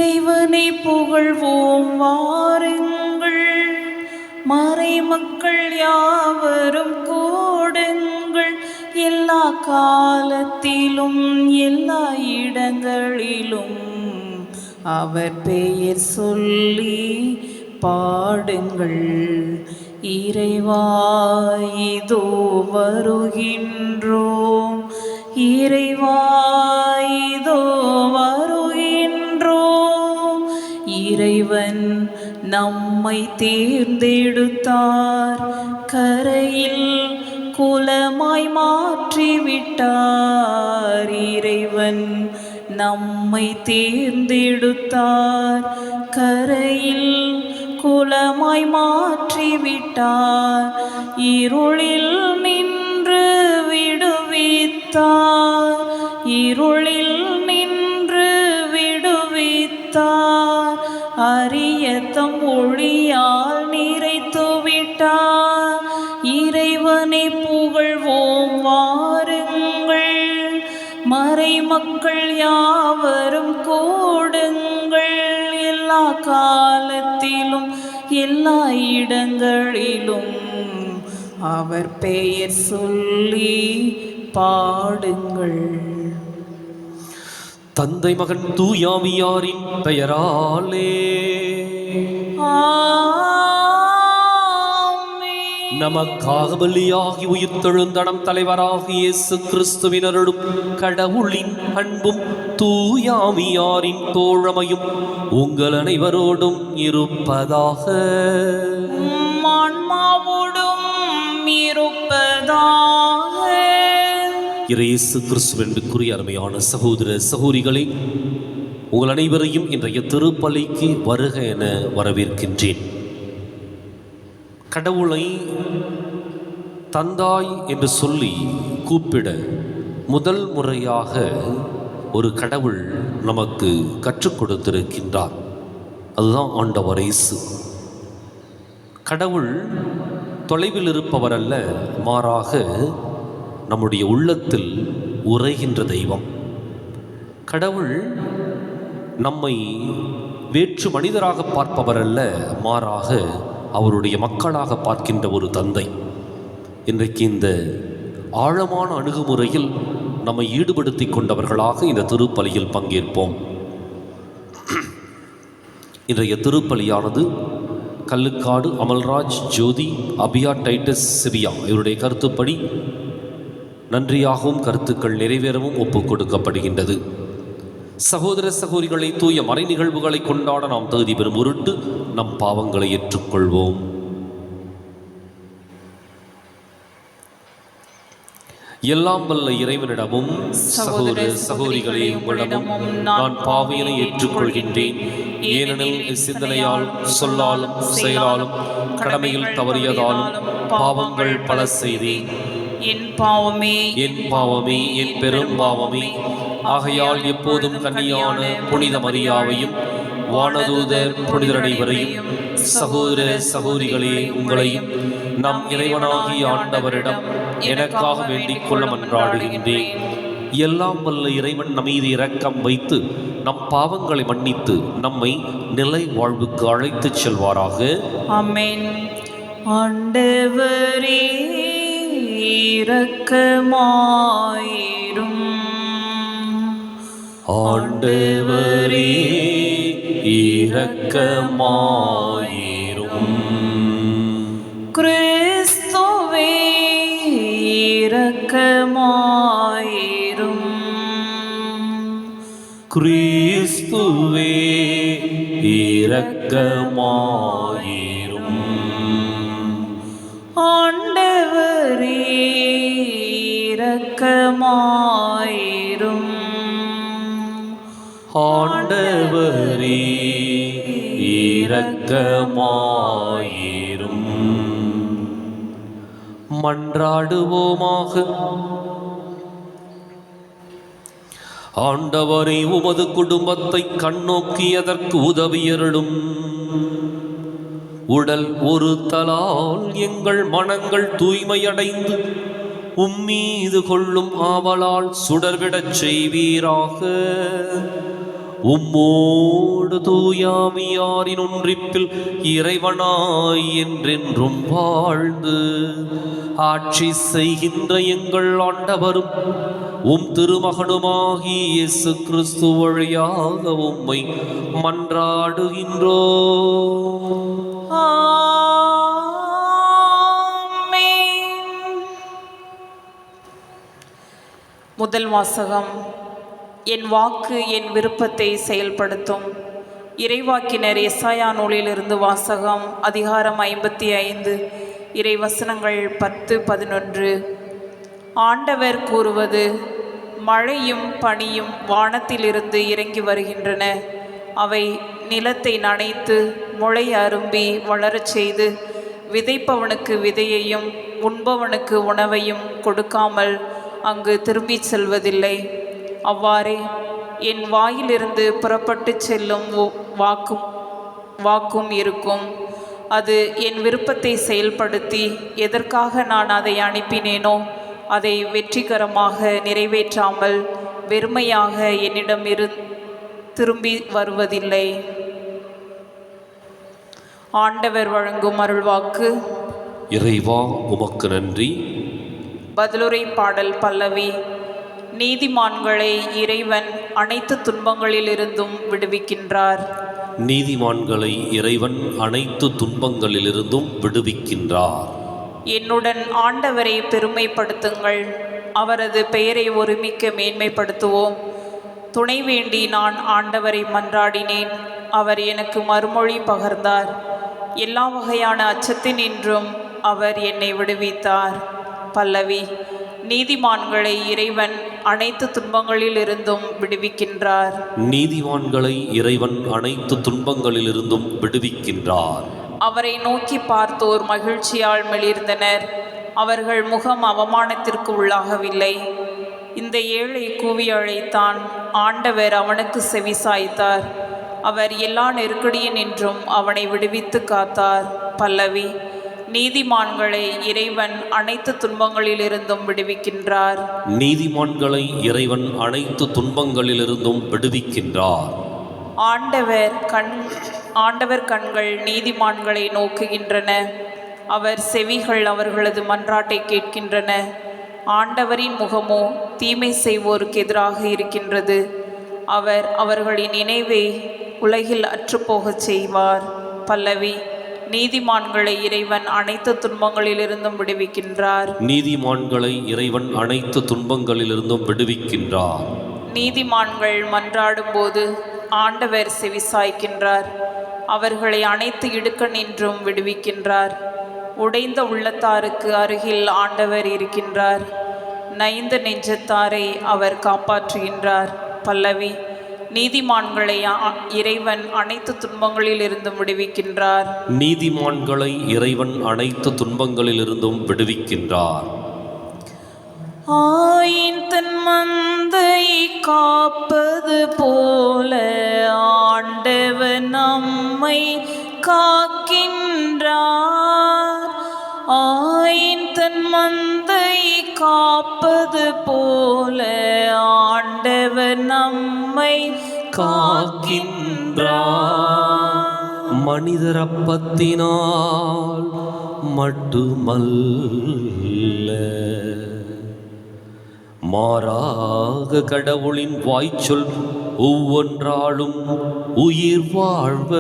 இறைவனை புகழ்வோம் வாருங்கள், மறைமக்கள் யாவரும் கூடுங்கள். எல்லா காலத்திலும் எல்லா இடங்களிலும் அவர் பெயர் சொல்லி பாடுங்கள். இறைவா இதோ வருகின்றோம், இறைவா இதோ வருகின்றோம். இறைவன் நம்மை தேர்ந்தெடுத்தார், கரையில் குலமாய் மாற்றிவிட்டார். இறைவன் நம்மை தேர்ந்தெடுத்தார், கரையில் குலமாய் மாற்றிவிட்டார். இருளில் நின்று விடுவித்தார், இருளில் நின்று விடுவித்தார். அரிய தம் ஒளியால் நிறைத்துவிட்டார். இறைவனை புகழ்வோம் வாருங்கள், மறைமக்கள் யாவரும் கூடுங்கள். எல்லா காலத்திலும் எல்லா இடங்களிலும் அவர் பெயர் சொல்லி பாடுங்கள். தந்தை மகன் தூயாவியாரின் பெயராலே நமக்காக பலியாகி உயிர்த்தெழுந்தடம் தலைவராகிய இயேசு கிறிஸ்துவினருடும் கடவுளின் அன்பும் தூயாவியாரின் தோழமையும் உங்கள் அனைவரோடும் இருப்பதாக. ஆன்மாவோடும் இருப்பதாக. இயேசு கிறிஸ்துவிற்குரிய அருமையான சகோதர சகோதரிகளே, உங்கள் அனைவரையும் இன்றைய திருப்பலிக்கு வருக என வரவேற்கின்றேன். கடவுளை தந்தாய் என்று சொல்லி கூப்பிட முதல் முறையாக ஒரு கடவுள் நமக்கு கற்றுக் கொடுத்திருக்கின்றார். அதுதான் ஆண்டவர் இயேசு. கடவுள் தொலைவில் இருப்பவர் அல்ல, மாறாக நம்முடைய உள்ளத்தில் உறைகின்ற தெய்வம். கடவுள் நம்மை வேற்று மனிதராக பார்ப்பவர் அல்ல, மாறாக அவருடைய மக்களாக பார்க்கின்ற ஒரு தந்தை. இன்றைக்கு இந்த ஆழமான அணுகுமுறையில் நம்மை ஈடுபடுத்தி கொண்டவர்களாக இந்த திருப்பலியில் பங்கேற்போம். இன்றைய திருப்பலியானது கல்லுக்காடு அமல்ராஜ், ஜோதி, அபியா, டைட்டஸ், சிபியா இவருடைய கருத்துப்படி நன்றியாகவும் கருத்துக்கள் நிறைவேறவும் ஒப்புக் கொடுக்கப்படுகின்றது. சகோதர சகோதரிகளை, தூய மறை நிகழ்வுகளை கொண்டாட நாம் தகுதி பெறும் பொருட்டு நம் பாவங்களை ஏற்றுக்கொள்வோம். எல்லாம் வல்ல இறைவனிடமும் சகோதர சகோதரிகளே உங்களிடமும் நான் பாவியனை ஏற்றுக்கொள்கின்றேன். ஏனெனில் சிந்தனையால், சொல்லாலும், செயலாலும், கடமையில் தவறியதாலும் பாவங்கள் பல செய்தேன். என் பாவமே, என் பாவமே, என் பெரும் பாவமே. ஆகையால் எப்போதும் கன்னியான புனித மரியாவையும் வானதூதர் புனிதர் அனைவரையும், சகோதர சகோதரிகளே உங்களையும் நம் இறைவனாகிய ஆண்டவரிடம் எனக்காக வேண்டிக் கொள்ள மன்றாடுகின்றேன். எல்லாம் வல்ல இறைவன் நம்மீது இரக்கம் வைத்து நம் பாவங்களை மன்னித்து நம்மை நிலை வாழ்வுக்கு அழைத்துச் செல்வாராக. ஆமென். ஆண்டவரே இரக்கமாயிரும். ஆண்டவரே இரக்கமாயிரும். கிறிஸ்துவே இரக்கமாயிரும். கிறிஸ்துவே இரக்கமாயிரும். ஆண்டவரே இரக்கமாயிரும். ஆண்டவரே இரக்கமாயிரும். மன்றாடுவோமாக. ஆண்டவரே, உமது குடும்பத்தை கண்ணோக்கியதற்கு உதவியருளும். உடல் ஒரு தலால் எங்கள் மனங்கள் தூய்மையடைந்து உம்மீது கொள்ளும் ஆவலால் சுடர்விடச் செய்வீராக. உம்மோடு தூயாவியாரின் ஒன்றிப்பில் இறைவனாய் என்றென்றும் வாழ்ந்து ஆட்சி செய்கின்ற எங்கள் ஆண்டவரும் உம் திருமகனுமாகி இயேசு கிறிஸ்து வழியாக உம்மை மன்றாடுகின்றோம். முதல் வாசகம். என் வாக்கு என் விருப்பத்தை செயல்படுத்தும். இறைவாக்கினர் எசாயா நூலிலிருந்து வாசகம். அதிகாரம் 55, இறைவசனங்கள் 10-11. ஆண்டவர் கூறுவது: மழையும் பனியும் வானத்திலிருந்து இறங்கி வருகின்றன. அவை நிலத்தை நனைத்து முளை அரும்பி வளரச் செய்து விதைப்பவனுக்கு விதையையும் உண்பவனுக்கு உணவையும் கொடுக்காமல் அங்கு திரும்பி செல்வதில்லை. அவ்வாறே என் வாயிலிருந்து புறப்பட்டு செல்லும் வாக்கும் இருக்கும். அது என் விருப்பத்தை செயல்படுத்தி எதற்காக நான் அதை அனுப்பினேனோ அதை வெற்றிகரமாக நிறைவேற்றாமல் வெறுமையாக என்னிடம் திரும்பி வருவதில்லை. ஆண்டவர் வழங்கும் அருள்வாக்கு. இறைவா உமக்கு நன்றி. பதிலுரை பாடல் பல்லவி. நீதிமான்களை இறைவன் அனைத்து துன்பங்களிலிருந்தும் விடுவிக்கின்றார். நீதிமான்களை இறைவன் அனைத்து துன்பங்களிலிருந்தும் விடுவிக்கின்றார். என்னுடன் ஆண்டவரை பெருமைப்படுத்துங்கள், அவரது பெயரை ஒருமிக்க மேன்மைப்படுத்துவோம். துணை வேண்டி நான் ஆண்டவரை மன்றாடினேன், அவர் எனக்கு மறுமொழி பகர்ந்தார். எல்லா வகையான அச்சத்தினின்றும் அவர் என்னை விடுவித்தார். பல்லவி. நீதிமான்களை இறைவன் அனைத்து துன்பங்களிலிருந்தும் விடுவிக்கின்றார். நீதிமான்களை இறைவன் அனைத்து துன்பங்களிலிருந்தும் விடுவிக்கின்றார். அவரை நோக்கி பார்த்தோர் மகிழ்ச்சியால் மெளிர்ந்தனர். அவர்கள் முகம் அவமானத்திற்கு உள்ளாகவில்லை. இந்த ஏழை கூவி அழைத்தான். ஆண்டவர் அவனுக்கு செவிசாய்த்தார். அவர் எல்லா நெருக்கடியினின்றும் அவனை விடுவித்து காத்தார். பல்லவி. நீதிமான்களை இறைவன் அனைத்து துன்பங்களிலிருந்தும் விடுவிக்கின்றார். நீதிமான்களை இறைவன் அனைத்து துன்பங்களிலிருந்தும் விடுவிக்கின்றார். ஆண்டவர் கண்கள் நீதிமான்களை நோக்குகின்றன. அவர் செவிகள் அவர்களது மன்றாட்டை கேட்கின்றன. ஆண்டவரின் முகமோ தீமை செய்வோருக்கு எதிராக இருக்கின்றது. அவர் அவர்களின் நினைவை உலகில் அற்றுப்போகச் செய்வார். பல்லவி. நீதிமான்களை இறைவன் அனைத்து துன்பங்களிலிருந்தும் விடுவிக்கின்றார். நீதிமான்களை இறைவன் அனைத்து துன்பங்களிலிருந்தும் விடுவிக்கின்றார். நீதிமான்கள் மன்றாடும் போது ஆண்டவர் செவிசாய்க்கின்றார். அவர்களை அனைத்து இடுக்கணின்றும் விடுவிக்கின்றார். உடைந்த உள்ளத்தாருக்கு அருகில் ஆண்டவர் இருக்கின்றார். நைந்த நெஞ்சத்தாரை அவர் காப்பாற்றுகின்றார். பல்லவி. நீதிமான்களை இறைவன் அனைத்து துன்பங்களிலிருந்தும் விடுவிக்கின்றார். நீதிமான்களை இறைவன் அனைத்து துன்பங்களிலிருந்தும் விடுவிக்கின்றார். ஆயின் தன் மந்தை காப்பது போல ஆண்டவர் நம்மை காக்கின்றார். ஆயின் தன் மந்தை காப்பது போல ஆண்டவர் நம்மை காக்கின்றார். மனிதர் அப்பத்தினால் மட்டுமல்ல, மாறாக கடவுளின் வாய்ச்சொல் ஒவ்வொன்றாலும் உயிர் வாழ்வ.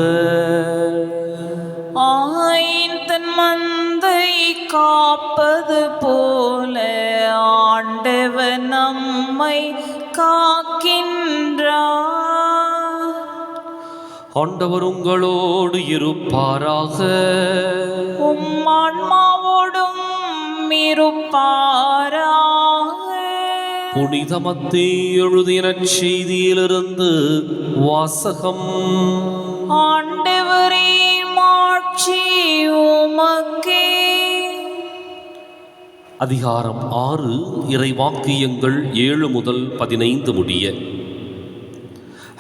ஆயின் தன் மந்தை காப்பது போல ஆண்டவர் நம்மை காக்கின்றார். ஆண்டவர் உங்களோடு இருப்பாராக. உம் ஆன்மாவோடும் இருப்பாராக. புனித மத்தேயு எழுதிய நற்செய்தியிலிருந்து வாசகம். ஆண்டவரே மாட்சி உமக்கே. அதிகாரம் 6, இறைவாக்கியங்கள் 7 முதல் 15 முடிய.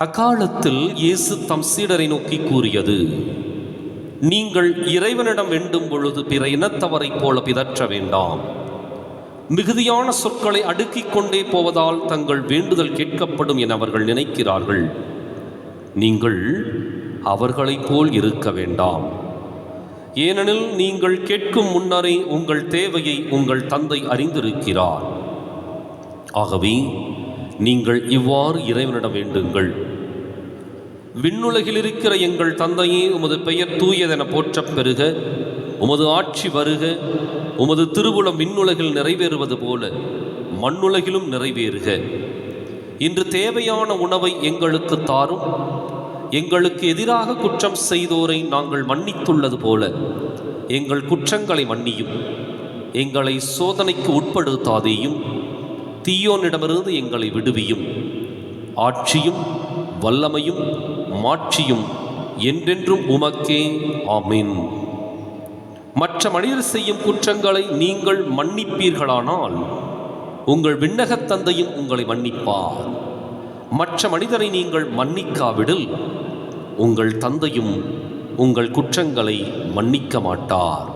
அக்காலத்தில் இயேசு தம் சீடரை நோக்கி கூறியது: நீங்கள் இறைவனிடம் வேண்டும் பொழுது பிற இனத்தவரைப் போல பிதற்ற வேண்டாம். மிகுதியான சொற்களை அடுக்கிக் கொண்டே போவதால் தங்கள் வேண்டுதல் கேட்கப்படும் என அவர்கள் நினைக்கிறார்கள். நீங்கள் அவர்களைப் போல் இருக்க வேண்டாம். ஏனெனில் நீங்கள் கேட்கும் முன்னரே உங்கள் தேவையை உங்கள் தந்தை அறிந்திருக்கிறார். ஆகவே நீங்கள் இவ்வாறு இறைவனிடம் வேண்டுங்கள்: விண்ணுலகில் இருக்கிற எங்கள் தந்தையே, உமது பெயர் தூயதென போற்றப் பெறுக. உமது ஆட்சி வருக. உமது திருவுளம் விண்ணுலகில் நிறைவேறுவது போல மண்ணுலகிலும் நிறைவேறுக. இன்று தேவையான உணவை எங்களுக்கு தாரும். எங்களுக்கு எதிராக குற்றம் செய்தோரை நாங்கள் மன்னித்துள்ளது போல எங்கள் குற்றங்களை மன்னியும். எங்களை சோதனைக்கு உட்படுத்தாதேயும், தீயோனிடமிருந்து எங்களை விடுவியும். ஆட்சியும் வல்லமையும் மாட்சியும் என்றென்றும் உமக்கே. ஆமீன். மற்ற மனிதர் செய்யும் குற்றங்களை நீங்கள் மன்னிப்பீர்களானால் உங்கள் விண்ணகத் தந்தையும் உங்களை மன்னிப்பார். மற்ற மனிதரை நீங்கள் மன்னிக்காவிடில் உங்கள் தந்தையும் உங்கள் குற்றங்களை மன்னிக்க மாட்டார்.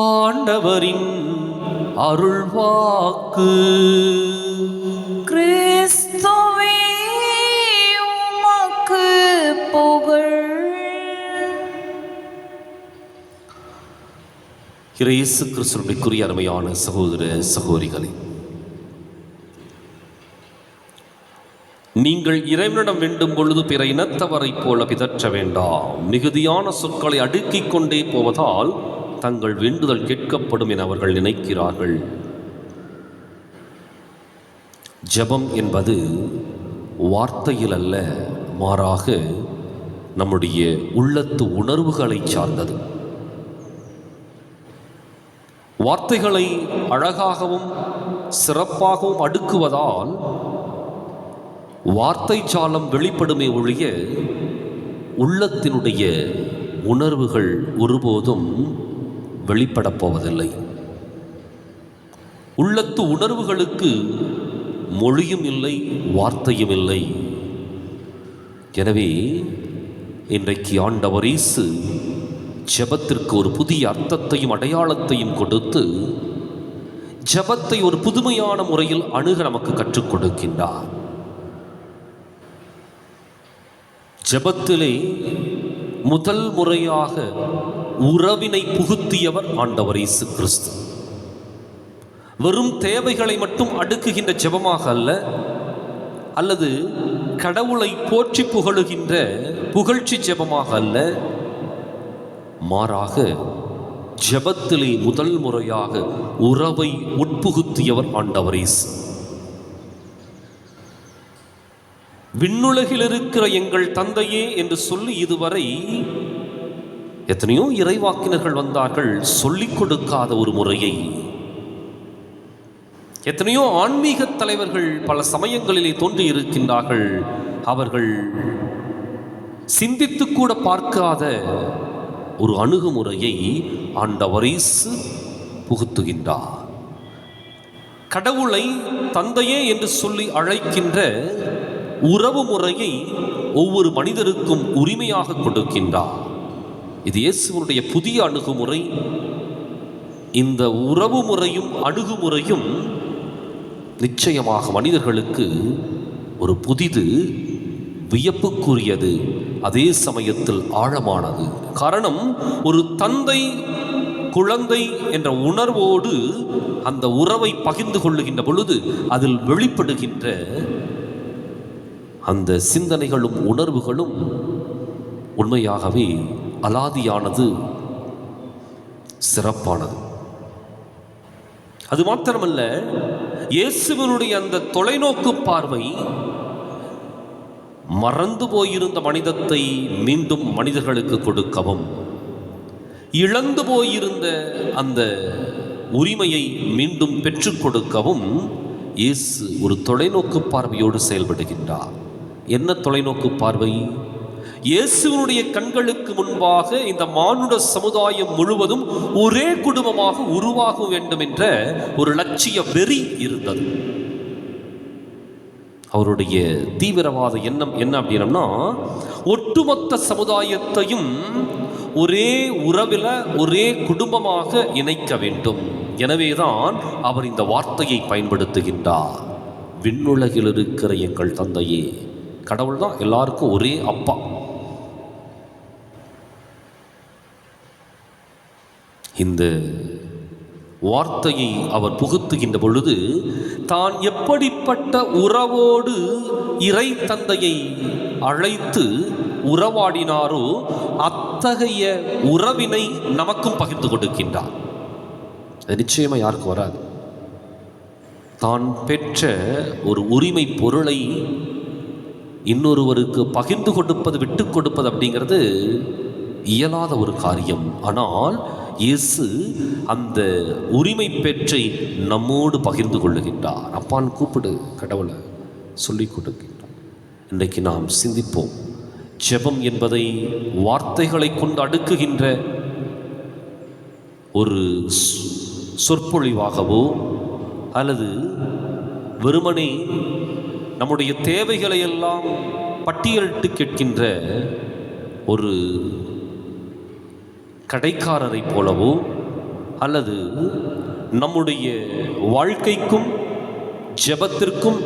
ஆண்டவரின் அருள்வாக்கு. கிறிஸ்துவே உமக்கு புகழ். இயேசு கிறிஸ்துவிற்குரிய அருமையான சகோதர சகோதரிகளே, நீங்கள் இறைவனிடம் வேண்டும் பொழுது பிற இனத்தவரைப் போல பிதற்ற வேண்டாம். மிகுதியான சொற்களை அடுக்கிக் கொண்டே போவதால் தங்கள் வேண்டுதல் கேட்கப்படும் என அவர்கள் நினைக்கிறார்கள். ஜெபம் என்பது வார்த்தையில் அல்ல, மாறாக நம்முடைய உள்ளத்து உணர்வுகளை சார்ந்தது. வார்த்தைகளை அழகாகவும் சிறப்பாகவும் அடுக்குவதால் வார்த்தை ஜாலம் வெளிப்படுமே ஒழிய உள்ளத்தினுடைய உணர்வுகள் ஒருபோதும் வெளிப்படப் போவதில்லை. உள்ளத்து உணர்வுகளுக்கு மொழியும் இல்லை, வார்த்தையும் இல்லை. எனவே இன்றைக்கு ஆண்டவர் இயேசு ஜெபத்திற்கு ஒரு புதிய அர்த்தத்தையும் அடையாளத்தையும் கொடுத்து ஜெபத்தை ஒரு புதுமையான முறையில் அணுக நமக்கு கற்றுக் கொடுக்கின்றார். ஜெபத்திலே முதல் முறையாக உறவினை புகுத்தியவர் ஆண்டவர் இயேசு கிறிஸ்து. வெறும் தேவைகளை மட்டும் அடுக்குகின்ற ஜெபமாக அல்ல, அல்லது கடவுளை போற்றி புகழுகின்ற புகழ்ச்சி ஜெபமாக அல்ல, மாறாக ஜெபத்திலே முதல் முறையாக உறவை உட்புகுத்தியவர் ஆண்டவர் இயேசு. விண்ணுலகில் இருக்கிற எங்கள் தந்தையே என்று சொல்லி இதுவரை எத்தனையோ இறைவாக்கினர்கள் வந்தார்கள். சொல்லிக் கொடுக்காத ஒரு முறையை எத்தனையோ ஆன்மீக தலைவர்கள் பல சமயங்களிலே தோன்றி இருக்கின்றார்கள். அவர்கள் சிந்தித்து கூட பார்க்காத ஒரு அணுகுமுறையை ஆண்டவர் இயேசு புகுத்துகின்றார். கடவுளை தந்தையே என்று சொல்லி அழைக்கின்ற உறவு முறையை ஒவ்வொரு மனிதருக்கும் உரிமையாக கொடுக்கின்றார். இது இயேசுவினுடைய புதிய அணுகுமுறை. இந்த உறவு முறையும் அணுகுமுறையும் நிச்சயமாக மனிதர்களுக்கு ஒரு புதிது, வியப்புக்குரியது, அதே சமயத்தில் ஆழமானது. காரணம், ஒரு தந்தை குழந்தை என்ற உணர்வோடு அந்த உறவை பகிர்ந்து கொள்ளுகின்ற பொழுது அதில் வெளிப்படுகின்ற அந்த சிந்தனைகளும் உணர்வுகளும் உண்மையாகவே அலாதியானது, சிறப்பானது. அது மாத்திரமல்ல, இயேசுவினுடைய அந்த தொலைநோக்கு பார்வை மறந்து போயிருந்த மனிதத்தை மீண்டும் மனிதர்களுக்கு கொடுக்கவும், இழந்து போயிருந்த அந்த உரிமையை மீண்டும் பெற்றுக் கொடுக்கவும் இயேசு ஒரு தொலைநோக்கு பார்வையோடு செயல்படுகின்றார். என்ன தொலைநோக்கு பார்வை? இயேசுவினுடைய கண்களுக்கு முன்பாக இந்த மானுட சமுதாயம் முழுவதும் ஒரே குடும்பமாக உருவாக வேண்டும் என்ற ஒரு லட்சிய வெறி இருந்தது. அவருடைய தீவிரவாத எண்ணம் என்ன அப்படின்னா, ஒட்டுமொத்த சமுதாயத்தையும் ஒரே உறவில் ஒரே குடும்பமாக இணைக்க வேண்டும். எனவேதான் அவர் இந்த வார்த்தையை பயன்படுத்துகின்றார். விண்ணுலகில் இருக்கிற எங்கள் தந்தையே. கடவுள் தான் எல்லாருக்கும் ஒரே அப்பா. இந்த வார்த்தையை அவர் புகுத்துகின்ற பொழுது தான் எப்படிப்பட்ட உறவோடு இறை தந்தையை அழைத்து உறவாடினாரோ அத்தகைய உறவினை நமக்கும் பகிர்ந்து கொடுக்கின்றார். அது நிச்சயமாக யாருக்கும் வராது. தான் பெற்ற ஒரு உரிமை பொருளை இன்னொருவருக்கு பகிர்ந்து கொடுப்பது, விட்டு கொடுப்பது அப்படிங்கிறது இயலாத ஒரு காரியம். ஆனால் இயேசு அந்த உரிமை பெற்றை நம்மோடு பகிர்ந்து கொள்ளுகின்றார். அப்பான்னு கூப்பிடு கடவுளை சொல்லி கொடுக்கின்றார். இன்றைக்கு நாம் சிந்திப்போம். ஜெபம் என்பதை வார்த்தைகளை கொண்டு அடுக்குகின்ற ஒரு சொற்பொழிவாகவோ அல்லது வெறுமனே நம்முடைய தேவைகளை எல்லாம் பட்டியலிட்டு கேட்கின்ற ஒரு கடைக்காரரை போலவோ அல்லது நம்முடைய வாழ்க்கைக்கும் ஜெபத்திற்கும்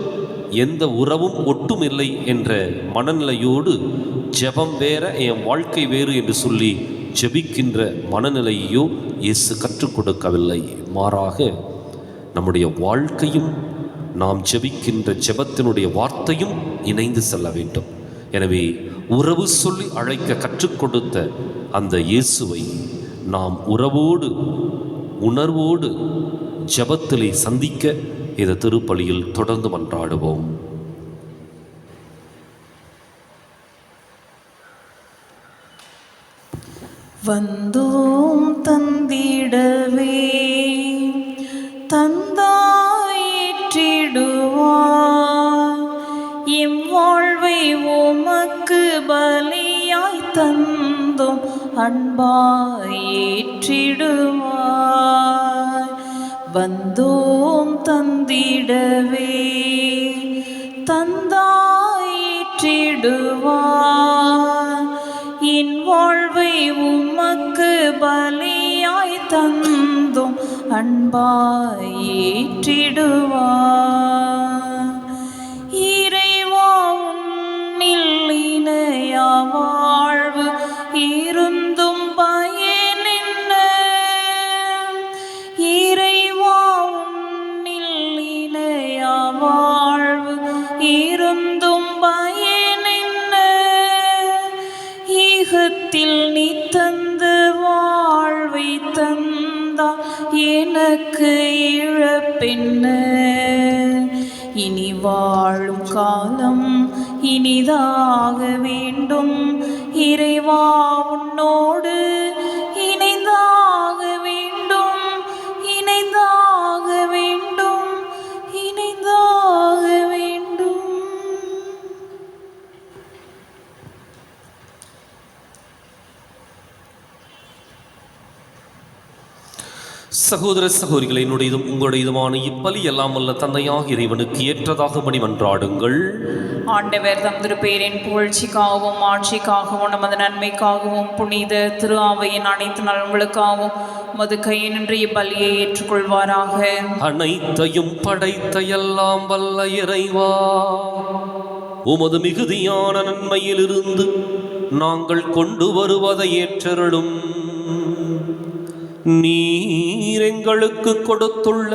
எந்த உறவும் ஒட்டும் இல்லை என்ற மனநிலையோடு ஜெபம் வேற என் வாழ்க்கை வேறு என்று சொல்லி ஜெபிக்கின்ற மனநிலையோ இயேசு கற்றுக் கொடுக்கவில்லை. மாறாக நம்முடைய வாழ்க்கையும் நாம் ஜெபிக்கின்ற ஜெபத்தினுடைய வார்த்தையும் இணைந்து செல்ல வேண்டும். எனவே உறவு சொல்லி அழைக்க கற்றுக் கொடுத்த அந்த இயேசுவை நாம் உறவோடு உணர்வோடு ஜெபத்திலே சந்திக்க இந்த திருப்பலியில் தொடர்ந்து மன்றாடுவோம். வந்தோம் தந்திடவே தந்தாயிற்றிடுவார், எம் வாழ்வை உமக்கு பலியாய் தந்தோம் அன்பாயிற்றிடுவார். வந்தோம் தந்திடவே தந்தாயிற்றிடுவார், என் வாழ்வை உமக்கு பலியாய் தந்தோம் அன்பாயிற்றிடுவார். இறைவா உன்னில் இணையா வாழ்வு இருந்தும் பயனென்ன, இறைவா உன்னில் இணையா வாழ்வு இருந்தும் பயனென்ன, ஈகத்தில் நீ தந்த வாழ்வை தந்தா எனக்கு இழப்பென்ன, இனி வாழும் காலம் இனிதாக வேண்டும், இறைவா உன்னோடு இணைந்தாக வேண்டும், இணைந்தாக வேண்டும், இணைந்தாக வேண்டும். சகோதர சகோதரிகளை, என்னுடையதும் உங்களுடையதுமான இப்பலி எல்லாம் வல்ல தந்தையாக இறைவனுக்கு ஏற்றதாகும்படி மன்றாடுங்கள். ஆண்டவர் தம் திருப்பேரின் புகழ்ச்சிக்காகவும் ஆட்சிக்காகவும் நமது நன்மைக்காகவும் புனித திரு ஆவையின் அனைத்து நலன்களுக்காகவும் மது கையினின்று இப்பலியை ஏற்றுக்கொள்வாராக. அனைத்தையும் படைத்த எல்லாம் வல்ல இறைவா, உமது மிகுதியான நன்மையிலிருந்து நாங்கள் கொண்டு வருவதை ஏற்றருளும். நீர் எங்களுக்கு கொடுத்துள்ள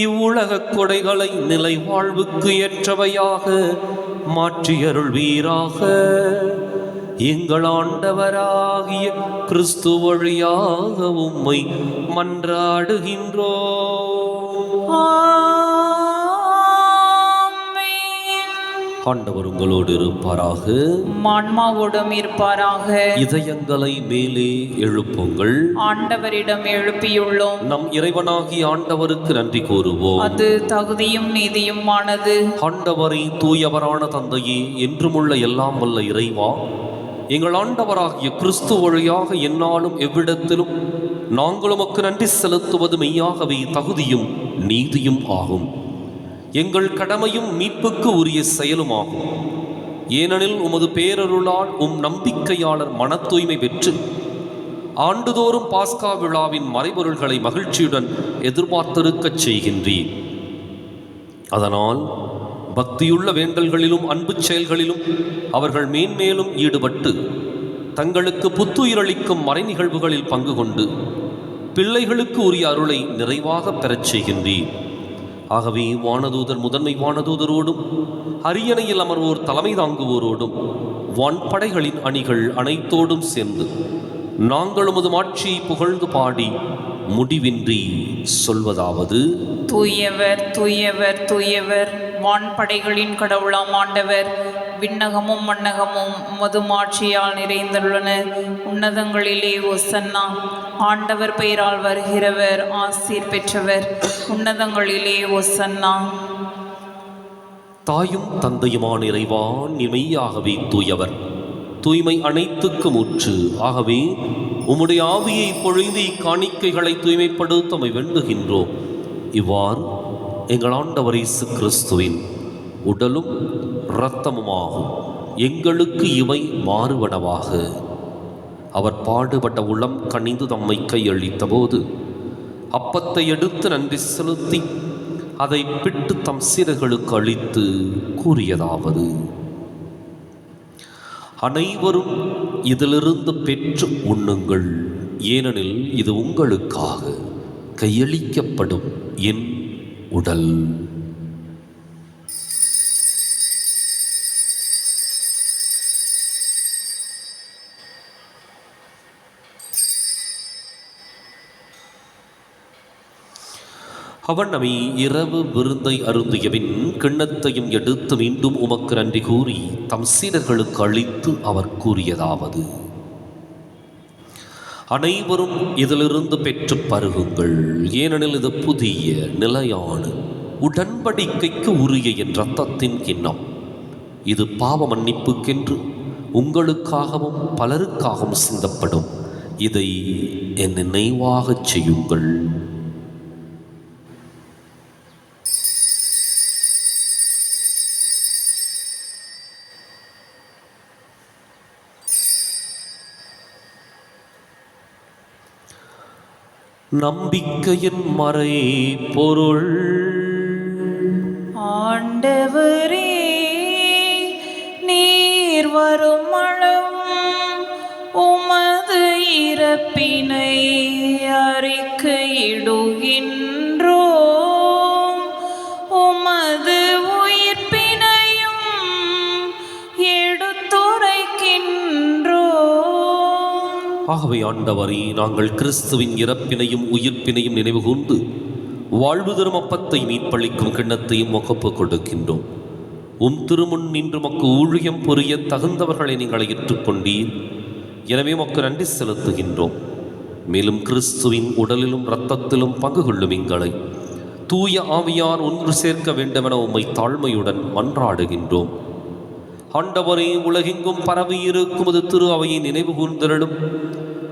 இவ்வுலக கொடைகளை நிலை வாழ்வுக்கு ஏற்றவையாக மாற்றியருள்வீராக. எங்கள் ஆண்டவராகிய கிறிஸ்து வழியாக உம்மை மன்றாடுகின்றோம். ஆண்டவர் உங்களோடு இருப்பாராக, ஆன்மாவோடும் இருப்பாராக. இதயங்களை மேலே எழுப்புங்கள். ஆண்டவரிடம் எழுப்பியுள்ளோம். நம் இறைவனாகிய ஆண்டவருக்கு நன்றி கூறுவோம். அது தகுதியும் நீதியுமானது. ஆண்டவரை தூயவரான தந்தையே, என்றுமுள்ள எல்லாம் வல்ல இறைவா, எங்கள் ஆண்டவராகிய கிறிஸ்து வழியாக எந்நாளும் எவ்விடத்திலும் நாங்கள் உமக்கு நன்றி செலுத்துவது மெய்யாகவே தகுதியும் நீதியும் ஆகும். எங்கள் கடமையும் மீட்புக்கு உரிய செயலுமாகும். ஏனெனில் உமது பேரருளால் நம்பிக்கையாளர் மன தூய்மை பெற்று ஆண்டுதோறும் பாஸ்கா விழாவின் மறைபொருள்களை மகிழ்ச்சியுடன் எதிர்பார்த்திருக்கச் செய்கின்றீர். அதனால் பக்தியுள்ள வேண்டல்களிலும் அன்பு செயல்களிலும் அவர்கள் மேன்மேலும் ஈடுபட்டு தங்களுக்கு புத்துயிரளிக்கும் மறை நிகழ்வுகளில் பங்கு கொண்டு பிள்ளைகளுக்கு உரிய அருளை நிறைவாக பெறச் செய்கின்றீர். ஆகவே வானதூதர் முதன்மை வானதூதரோடும் அரியணையில் அமர்வோர் தலைமை தாங்குவோரோடும் வான்படைகளின் அணிகள் அனைத்தோடும் சேர்ந்து நாங்கள் உமது ஆட்சியை புகழ்ந்து பாடி முடிவின்றி சொல்வதாவது: தூயவர் தூயவர் தூயவர், வான்படைகளின் கடவுளாம் ஆண்டவர். விண்ணகமும் மண்ணகமும் உமது ஆட்சியால் நிறைந்துள்ளன. உன்னதங்களிலே ஒசன்னா. ஆண்டவர் பெயரால் வருகிறவர் ஆசீர் பெற்றவர். உன்னதங்களிலே ஒசன்னா. தாயும் தந்தையுமான இறைவா, மெய்யாகவே தூயவர், தூய்மை அனைத்துக்கும் ஊற்று. ஆகவே உம்முடைய ஆவியை பொழிந்து இக்காணிக்கைகளை தூய்மைப்படுத்த வேண்டுகின்றோம். இவ்வாறு எங்கள் ஆண்டவர் இயேசு கிறிஸ்துவின் உடலும் இரத்தமுமாகும் எங்களுக்கு இவை மாறுவனவாக. அவர் பாடுபட்ட உளம் கனிந்து தம்மை கையளித்த போது அப்பத்தை எடுத்து நன்றி செலுத்தி அதை பிட்டு தம் சீடர்களுக்கு அளித்து கூறியதாவது: அனைவரும் இதிலிருந்து பெற்று உண்ணுங்கள், ஏனெனில் இது உங்களுக்காக கையளிக்கப்படும் என் உடல். அவன் நம்மை இரவு விருந்தை அருந்தியபின் கிண்ணத்தையும் எடுத்து மீண்டும் உமக்கு நன்றி கூறி தம் சீடர்களுக்கு அளித்து அவர் கூறியதாவது: அனைவரும் இதிலிருந்து பெற்று பருகுங்கள், ஏனெனில் இது புதிய நிலையான உடன்படிக்கைக்கு உரிய என் இரத்தத்தின் கிண்ணம். இது பாவ மன்னிப்புக்கென்று உங்களுக்காகவும் பலருக்காகவும் சிந்தப்படும். இதை என் நினைவாகச் செய்யுங்கள். நம்பிக்கையின் மறை பொருள். ஆண்டவரே, நீர் வரும் அளவும் உமது இறப்பினை அறிக்கையிடுகின்றோம், உமது உயிர்ப்பினையும் எடுத்துரைக்கின்றோம். ஆகவே ஆண்டவரே, நாங்கள் கிறிஸ்துவின் இறப்பினையும் உயிர்ப்பினையும் நினைவு கூர்ந்து வாழ்வு தரும் அப்பத்தை மீட்பளிக்கும் கிண்ணத்தையும் ஒப்புக் கொடுக்கின்றோம். உம் திருமுன் நின்று மக்கு ஊழியம் புரிய தகுந்தவர்களை நீங்கள் ஏற்றுக்கொண்டீர். எனவே மக்கு நன்றி செலுத்துகின்றோம். மேலும் கிறிஸ்துவின் உடலிலும் இரத்தத்திலும் பங்கு கொள்ளும் எங்களை தூய ஆவியார் ஒன்று சேர்க்க வேண்டுமென உம்மை தாழ்மையுடன் மன்றாடுகின்றோம். ஆண்டவரே, உலகெங்கும் பரவி இருக்குமது திரு அவையை நினைவு கூர்ந்தருளும்.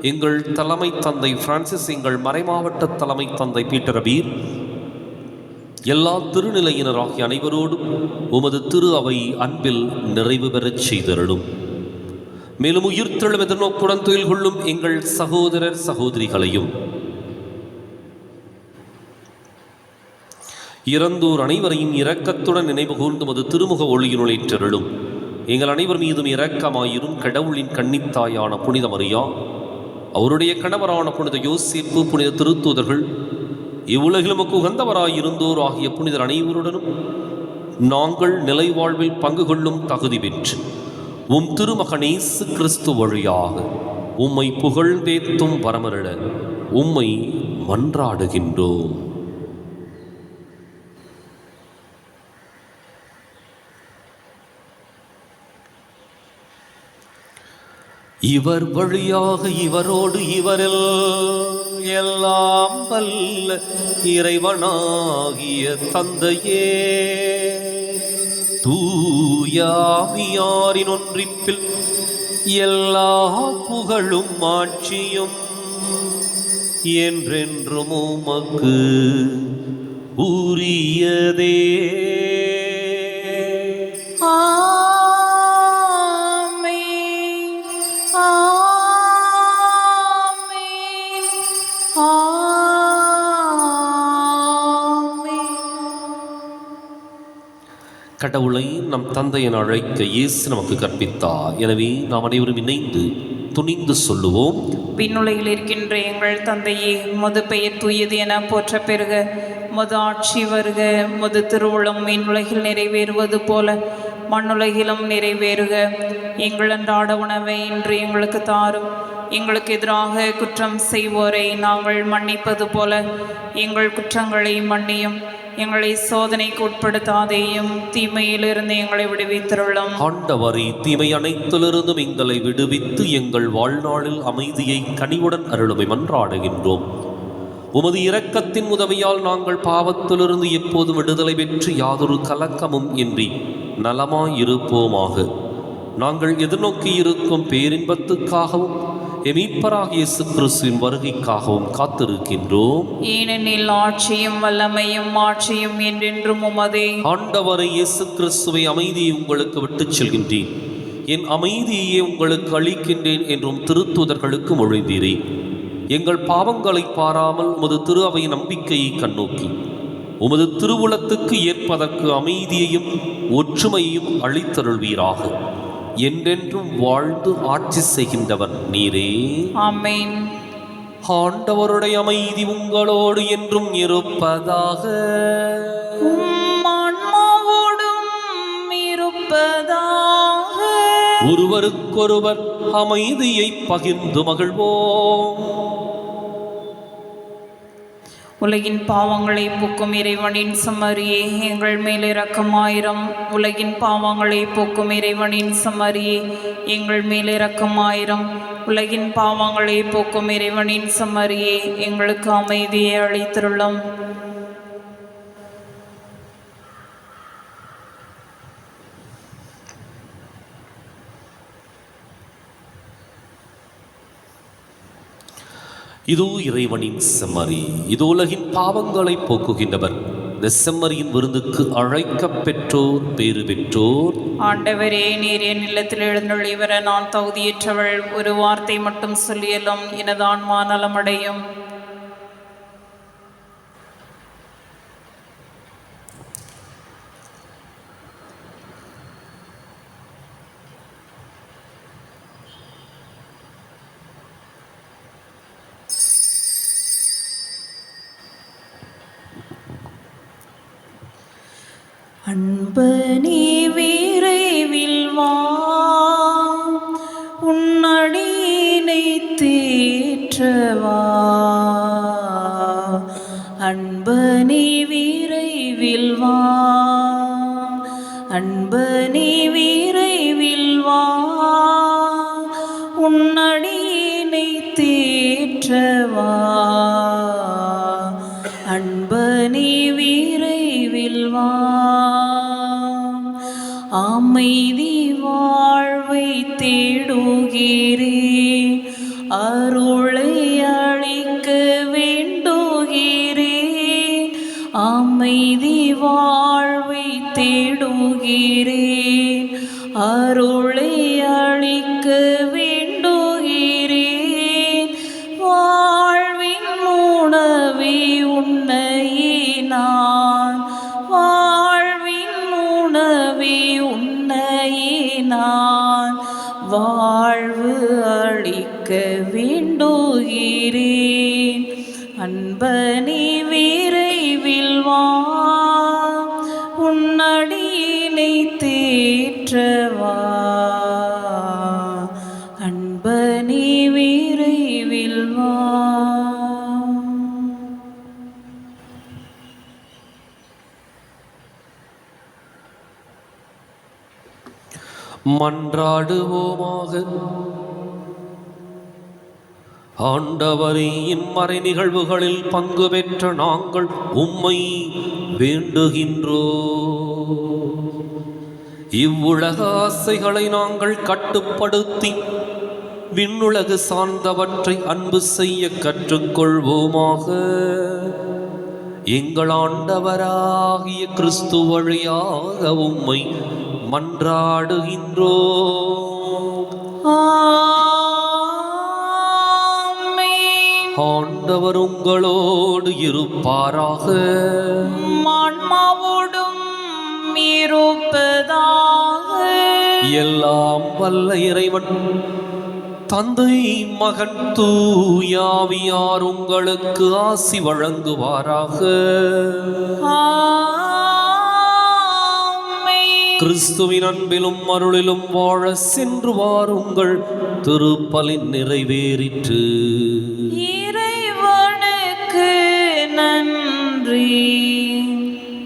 எங்கள் தலைமை தந்தை பிரான்சிஸ், எங்கள் மறைமாவட்ட தலைமை தந்தை பீட்டர் பீர், எல்லா திருநிலையினராகிய அனைவரோடும் உமது திரு அவை அன்பில் நிறைவு பெறச் செய்தருளும். மேலும் உயிர்த்தெழும் எதிர்நோக்குடன் தொழில் கொள்ளும் எங்கள் சகோதரர் சகோதரிகளையும் இறந்தோர் அனைவரையும் இரக்கத்துடன் நினைவு கூர்ந்து மது திருமுக ஒளியினுள் ஏற்றருளும். எங்கள் அனைவர் மீதும் இரக்கமாயிரும். கடவுளின் கன்னித்தாயான புனித மரியா, அவருடைய கணவரான புனித யோசேப்பு, புனித திருத்தூதர்கள், இவ்வுலகிலும் உகந்தவராயிருந்தோர் ஆகிய புனிதர் அனைவருடனும் நாங்கள் நிலைவாழ்வில் பங்கு கொள்ளும் தகுதி பெற்று உம் திருமகன் இயேசு கிறிஸ்து வழியாக உம்மை புகழ்ந்தேத்தும் வரமருள உம்மை மன்றாடுகின்றோம். இவர் வழியாக இவரோடு இவரில் எல்லாம் வல்ல இறைவனாகிய தந்தையே, தூயாவியாரின் ஒன்றிப்பில் எல்லா புகழும் ஆட்சியும் என்றென்றும் உமக்கு உரியதே. கடவுளை நம் தந்தை என அழைக்க இயேசு நமக்கு கற்பித்தார். எனவே நாம் அனைவரும் இணைந்து துணிந்து சொல்லுவோம். விண்ணுலகில் இருக்கின்ற எங்கள் தந்தையே, உமது பெயர் தூயது என போற்ற பெறுக. உமது ஆட்சி வருக. உமது திருவுளம் விண்ணுலகில் நிறைவேறுவது போல மண்ணுலகிலும் நிறைவேறுக. எங்கள் அன்றாட உணவை இன்று எங்களுக்கு தாரும். எங்களுக்கு எதிராக குற்றம் செய்வோரை நாங்கள் மன்னிப்பது போல எங்கள் குற்றங்களை மன்னியும். எங்களை சோதனைக்கு உட்படுத்தாதேயும், தீமையிலிருந்து எங்களை விடுவித்தருளும். ஆண்டவரே, தீமை அனைத்திலிருந்தும் எங்களை விடுவித்து எங்கள் வாழ்நாளில் அமைதியை கனிவுடன் அருளுமை மன்றாடுகின்றோம். உமது இரக்கத்தின் உதவியால் நாங்கள் பாவத்திலிருந்து எப்போதும் விடுதலை பெற்று யாதொரு கலக்கமும் இன்றி நலமாயிருப்போமாக. நாங்கள் எதிர்நோக்கி இருக்கும் பேரின்பத்துக்காகவும் மீட்பராகிய இயேசு கிறிஸ்துவின் வருகைக்காகவும் காத்திருக்கின்றோம். ஏனெனில் ஆட்சியும் வல்லமையும் மாட்சியும் என்றென்றும் உமதே. ஆண்டவரை இயேசு கிறிஸ்துவை அமைதியை உங்களுக்கு விட்டுச் செல்கின்றேன், என் அமைதியை உங்களுக்கு அளிக்கின்றேன் என்றும் திருத்தூதர்களுக்கு மொழிந்தீரே. எங்கள் பாவங்களை பாராமல் உமது திரு அவை நம்பிக்கையை கண்ணோக்கி உமது திருவுளத்துக்கு ஏற்பதற்கு அமைதியையும் ஒற்றுமையையும் அளித்தருள்வீராக. என்றென்றும் வாழ்ந்து ஆட்சி செய்கின்றவர் நீரே. ஆமென். ஆண்டவருடைய அமைதி உங்களோடு என்றும் இருப்பதாக. ஆன்மாவோடும் இருப்பதாக. ஒருவருக்கொருவர் அமைதியை பகிர்ந்து மகிழ்வோம். உலகின் பாவங்களை போக்கும் இறைவனின் சம்மரியே, எங்கள் மேல் இரக்கமாயிரம். உலகின் பாவங்களை போக்கும் இறைவனின் சம்மரியே, எங்கள் மேல் இரக்கமாயிரம். உலகின் பாவங்களை போக்கும் இறைவனின் சம்மரியே, எங்களுக்கு அமைதியை அளித்தருளும். இதோ இறைவனின் செம்மறி, இது உலகின் பாவங்களை போக்குகின்றவர். இந்த செம்மறியின் விருந்துக்கு அழைக்கப் பெற்றோர் பேறு பெற்றோர். ஆண்டவரே, நீர் என் இல்லத்தில் எழுந்தொழிவர நான் தகுதியற்றவள். ஒரு வார்த்தை மட்டும் சொல்லியலும் எனது ஆன்மா நலமடையும். அன்பனே விரைவில் வா, உன்னடியினை தேற்றவா. அன்பனே விரைவில் வா, அன்பனே விரைவில் வா, உன்னடியினை தேற்றவா. அன்பனே விரைவில் வா. அமைதி வாழ்வை தேடுகிறேன், அருளை அளிக்க வேண்டுகிறேன். அமைதி வாழ்வை தேடுகிறேன், அருளை அளிக்க வேண்டுகிறேன். வாழ்வின் உணவை உன்னையே நான், வாழ்வின் உணவை உன்னையே நான் வாழ்வு அளிக்க வேண்டுகிறேன். அன்பனே விரைவில் வா, உன்னடியினை தேற்றவா. அன்பனே விரைவில் வா. மன்றாடுவோமாக. ஆண்டவரே, இம்மறை நிகழ்வுகளில் பங்கு பெற்ற நாங்கள் உம்மை வேண்டுகின்றோம். இவ்வுலக ஆசைகளை நாங்கள் கட்டுப்படுத்தி விண்ணுலகு சார்ந்தவற்றை அன்பு செய்ய கற்றுக்கொள்வோமாக. எங்கள் ஆண்டவராகிய கிறிஸ்து வழியாக உம்மை மன்றாடுகின்றோம். ஆண்டவர் உங்களோடு இருப்பாராக. ஆன்மாவோடும் இருப்பதாக. எல்லாம் வல்ல இறைவன் தந்தை மகன் தூயாவியார் உங்களுக்கு ஆசி வழங்குவாராக. கிறிஸ்துவின் அன்பிலும் அருளிலும் வாழ சென்று வாருங்கள். திருப்பலின் நிறைவேறிற்று. இறைவனுக்கு நன்றி.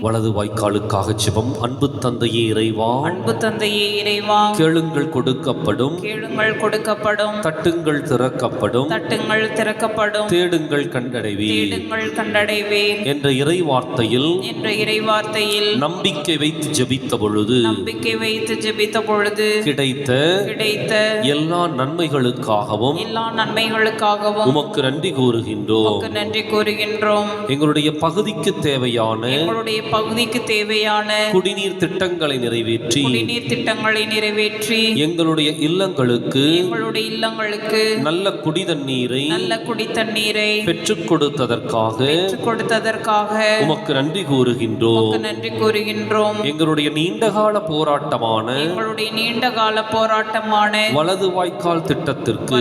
வலது வாய்க்காலுக்காக ஜெபம். அன்பு தந்தையே இறைவா, அன்பு தந்தையே இறைவா, கேளுங்கள் கொடுக்கப்படும், கேளுங்கள் கொடுக்கப்படும், தட்டுங்கள் திறக்கப்படும், தட்டுங்கள் திறக்கப்படும், தேடுங்கள் கண்டடைவீர் தேடுங்கள் கண்டடைவீர் என்ற இறைவார்த்தையில் என்ற இறைவார்த்தையில் நம்பிக்கை வைத்து ஜெபித்த பொழுது நம்பிக்கை வைத்து ஜெபித்த பொழுது கிடைத்த எல்லா நன்மைகளுக்காகவும் எல்லா நன்மைகளுக்காகவும் உமக்கு நன்றி கூறுகின்றோம். உமக்கு நன்றி கூறுகின்றோம். எங்களுடைய பகுதிக்கு தேவையான எங்களுடைய பகுதிக்கு தேவையான குடிநீர் திட்டங்களை நிறைவேற்றி குடிநீர் திட்டங்களை நிறைவேற்றி எங்களுடைய இல்லங்களுக்கு நல்ல குடி தண்ணீரை பெற்றுக் கொடுத்ததற்காக உமக்கு நன்றி கூறுகின்றோம். எங்களுடைய நீண்டகால போராட்டமான வலது வாய்க்கால் திட்டத்திற்கு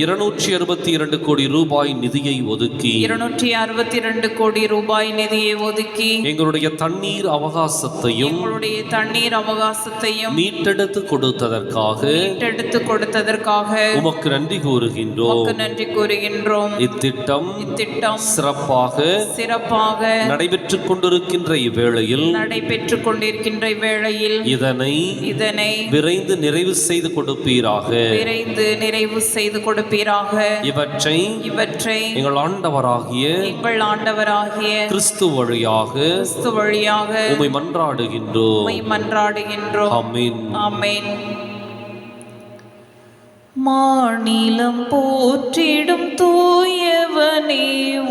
262 கோடி ரூபாய் நிதியை ஒதுக்கி 262 கோடி ரூபாய் நிதியை ஒதுக்கி எங்களுடைய தண்ணீர் அவகாசத்தையும் மீட்டெடுத்து கொடுத்ததற்காக உமக்கு நன்றி கூறுகின்றோம். இத்திட்டம் சிறப்பாக நடைபெற்றுக் கொண்டிருக்கின்ற இவ்வேளையில் இதனை விரைந்து நிறைவு செய்து கொடுப்பீராக. இவற்றை எங்கள் ஆண்டவராகிய கிறிஸ்து வழியாக உம்மை மன்றாடுகின்றோம். ஆமென். மாநிலம் போற்றிடும் தூயவனே,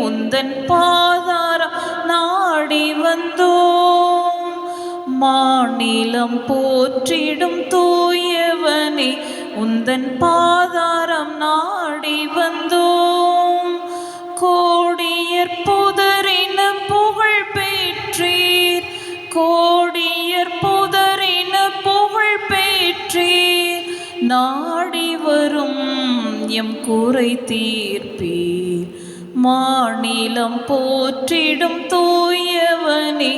உந்தன் பாதாரம் நாடி வந்தோம். மாநிலம் போற்றிடும் தூயவனே, உந்தன் பாதாரம் நாடி வந்தோம். கோடியர் புதரின புகழ் பெற்றீர், கோடியர் புதரின புகழ் பெற்றீர். நாடி வரும் எம் குறை தீர்ப்பீர். மாநிலம் போற்றிடும் தூயவனே,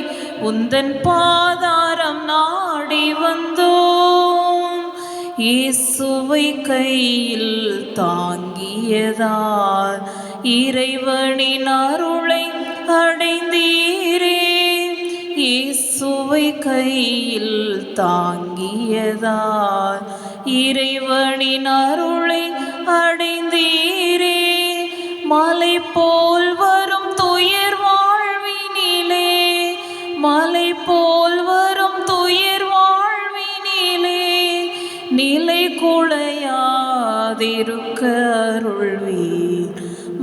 உந்தன் பாதாரம் நாடி வந்தோம். இயேசுவை கையில் தாங்கியதால் இறைவனின் அருளை அடைந்தீரே. இயேசுவை கையில் தாங்கியதால் இறைவனின் அருளை அடைந்தீரே. மலை போல் வரும் துயர் வாழ்வினிலே, மலை போல் வரும் துயர் வாழ்வினிலே நிலை குலையாதிருக்க அருள்வீர்.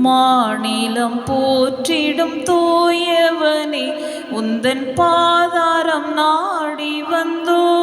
மாநிலம் போற்றிடும் தூயவனே, உந்தன் பாதாரம் நாடி வந்தோம்.